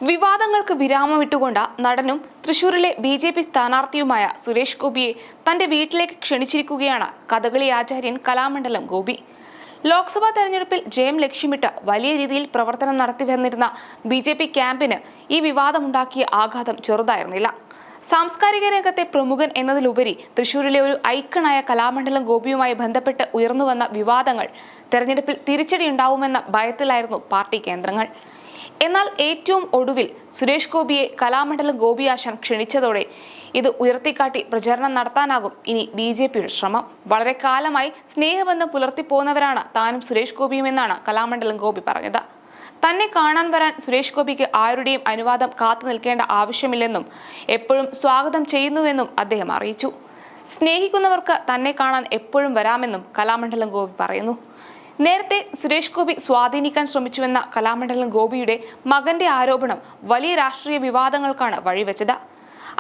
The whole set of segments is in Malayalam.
വിവാദങ്ങൾക്ക് വിരാമമിട്ടുകൊണ്ട് നടനും തൃശൂരിലെ ബി.ജെ.പി. സ്ഥാനാർത്ഥിയുമായ സുരേഷ് ഗോപിയെ തന്റെ വീട്ടിലേക്ക് ക്ഷണിച്ചിരിക്കുകയാണ് കഥകളി ആചാര്യൻ കലാമണ്ഡലം ഗോപി. ലോക്സഭാ തെരഞ്ഞെടുപ്പിൽ ജയം ലക്ഷ്യമിട്ട് വലിയ രീതിയിൽ പ്രവർത്തനം നടത്തിവന്നിരുന്ന ബി.ജെ.പി. ക്യാമ്പിന് ഈ വിവാദമുണ്ടാക്കിയ ആഘാതം ചെറുതായിരുന്നില്ല. സാംസ്കാരിക രംഗത്തെ പ്രമുഖൻ എന്നതിലുപരി തൃശൂരിലെ ഒരു ഐക്കണായ കലാമണ്ഡലം ഗോപിയുമായി ബന്ധപ്പെട്ട് ഉയർന്നുവന്ന വിവാദങ്ങൾ തെരഞ്ഞെടുപ്പിൽ തിരിച്ചടിയുണ്ടാവുമെന്ന ഭയത്തിലായിരുന്നു പാർട്ടി കേന്ദ്രങ്ങൾ. എന്നാൽ ഏറ്റവും ഒടുവിൽ സുരേഷ് ഗോപിയെ കലാമണ്ഡലം ഗോപിയാശാൻ ക്ഷണിച്ചതോടെ ഇത് ഉയർത്തിക്കാട്ടി പ്രചരണം നടത്താനാകും ഇനി ബി.ജെ.പിയുടെ ശ്രമം. വളരെ കാലമായി സ്നേഹബന്ധം പുലർത്തിപ്പോന്നവരാണ് താനും സുരേഷ് ഗോപിയുമെന്നാണ് കലാമണ്ഡലം ഗോപി പറഞ്ഞത്. തന്നെ കാണാൻ വരാൻ സുരേഷ് ഗോപിക്ക് ആരുടെയും അനുവാദം കാത്തു നിൽക്കേണ്ട ആവശ്യമില്ലെന്നും എപ്പോഴും സ്വാഗതം ചെയ്യുന്നുവെന്നും അദ്ദേഹം അറിയിച്ചു. സ്നേഹിക്കുന്നവർക്ക് തന്നെ കാണാൻ എപ്പോഴും വരാമെന്നും കലാമണ്ഡലം ഗോപി പറയുന്നു. നേരത്തെ സുരേഷ് ഗോപി സ്വാധീനിക്കാൻ ശ്രമിച്ചുവെന്ന കലാമണ്ഡലം ഗോപിയുടെ മകന്റെ ആരോപണം വലിയ രാഷ്ട്രീയ വിവാദങ്ങൾക്കാണ് വഴിവെച്ചത്.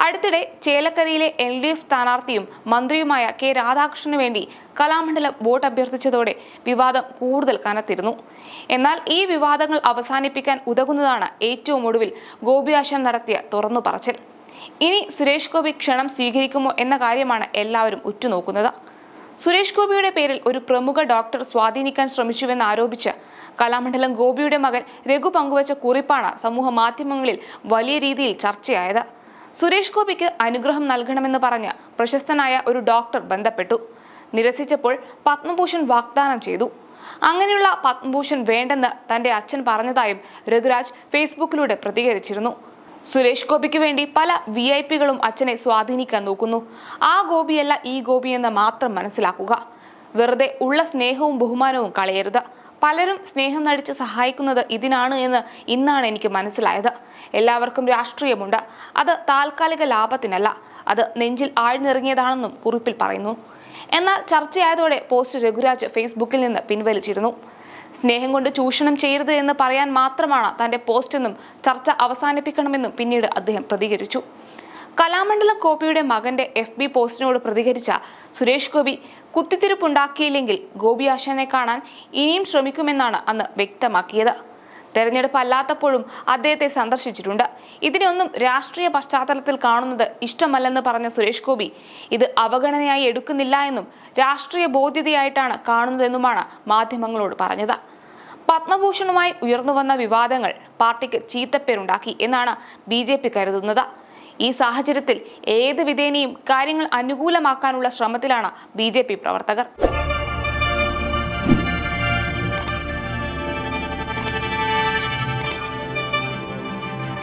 അടുത്തിടെ ചേലക്കരയിലെ LDF സ്ഥാനാർത്ഥിയും മന്ത്രിയുമായ കെ രാധാകൃഷ്ണന് വേണ്ടി കലാമണ്ഡലം വോട്ട് അഭ്യർത്ഥിച്ചതോടെ വിവാദം കൂടുതൽ കനത്തിരുന്നു. എന്നാൽ ഈ വിവാദങ്ങൾ അവസാനിപ്പിക്കാൻ ഉതകുന്നതാണ് ഏറ്റവും ഒടുവിൽ ഗോപിയാശാൻ നടത്തിയ തുറന്നു പറച്ചിൽ. ഇനി സുരേഷ് ഗോപി ക്ഷണം സ്വീകരിക്കുമോ എന്ന കാര്യമാണ് എല്ലാവരും ഉറ്റുനോക്കുന്നത്. സുരേഷ് ഗോപിയുടെ പേരിൽ ഒരു പ്രമുഖ ഡോക്ടർ സ്വാധീനിക്കാൻ ശ്രമിച്ചുവെന്ന് ആരോപിച്ച് കലാമണ്ഡലം ഗോപിയുടെ മകൻ രഘു പങ്കുവച്ച കുറിപ്പാണ് സമൂഹ മാധ്യമങ്ങളിൽ വലിയ രീതിയിൽ ചർച്ചയായത്. സുരേഷ് ഗോപിക്ക് അനുഗ്രഹം നൽകണമെന്ന് പറഞ്ഞ് പ്രശസ്തനായ ഒരു ഡോക്ടർ ബന്ധപ്പെട്ടു. നിരസിച്ചപ്പോൾ പത്മഭൂഷൺ വാഗ്ദാനം ചെയ്തു. അങ്ങനെയുള്ള പത്മഭൂഷൺ വേണ്ടെന്ന് തന്റെ അച്ഛൻ പറഞ്ഞതായും രഘുരാജ് ഫേസ്ബുക്കിലൂടെ പ്രതികരിച്ചിരുന്നു. സുരേഷ് ഗോപിക്ക് വേണ്ടി പല VIP-കളും അച്ഛനെ സ്വാധീനിക്കാൻ നോക്കുന്നു. ആ ഗോപിയല്ല ഈ ഗോപി എന്ന് മാത്രം മനസ്സിലാക്കുക. വെറുതെ ഉള്ള സ്നേഹവും ബഹുമാനവും കളയരുത്. പലരും സ്നേഹം നടിച്ച് സഹായിക്കുന്നത് ഇതിനാണ് എന്ന് ഇന്നാണ് എനിക്ക് മനസ്സിലായത്. എല്ലാവർക്കും രാഷ്ട്രീയമുണ്ട്. അത് താൽക്കാലിക ലാഭത്തിനല്ല, അത് നെഞ്ചിൽ ആഴ്ന്നിറങ്ങിയതാണെന്നും കുറിപ്പിൽ പറയുന്നു. എന്നാൽ ചർച്ചയായതോടെ പോസ്റ്റ് രഘുരാജ് ഫേസ്ബുക്കിൽ നിന്ന് പിൻവലിച്ചിരുന്നു. സ്നേഹം കൊണ്ട് ചൂഷണം ചെയ്യരുത് എന്ന് പറയാൻ മാത്രമാണ് തന്റെ പോസ്റ്റെന്നും ചർച്ച അവസാനിപ്പിക്കണമെന്നും പിന്നീട് അദ്ദേഹം പ്രതികരിച്ചു. കലാമണ്ഡലം ഗോപിയുടെ മകന്റെ FB പോസ്റ്റിനോട് പ്രതികരിച്ച സുരേഷ് ഗോപി കുത്തിത്തിരിപ്പുണ്ടാക്കിയില്ലെങ്കിൽ ഗോപിയാശാനെ കാണാൻ ഇനിയും ശ്രമിക്കുമെന്നാണ് അന്ന് വ്യക്തമാക്കിയത്. തെരഞ്ഞെടുപ്പ് അല്ലാത്തപ്പോഴും അദ്ദേഹത്തെ സന്ദർശിച്ചിട്ടുണ്ട്. ഇതിനൊന്നും രാഷ്ട്രീയ പശ്ചാത്തലത്തിൽ കാണുന്നത് ഇഷ്ടമല്ലെന്ന് പറഞ്ഞ സുരേഷ് ഗോപി ഇത് അവഗണനയായി എടുക്കുന്നില്ല എന്നും രാഷ്ട്രീയ ബോധ്യതയായിട്ടാണ് കാണുന്നതെന്നുമാണ് മാധ്യമങ്ങളോട് പറഞ്ഞത്. പത്മഭൂഷണുമായി ഉയർന്നുവന്ന വിവാദങ്ങൾ പാർട്ടിക്ക് ചീത്തപ്പേരുണ്ടാക്കി എന്നാണ് BJP കരുതുന്നത്. ഈ സാഹചര്യത്തിൽ ഏത് വിധേനയും കാര്യങ്ങൾ അനുകൂലമാക്കാനുള്ള ശ്രമത്തിലാണ് BJP പ്രവർത്തകർ.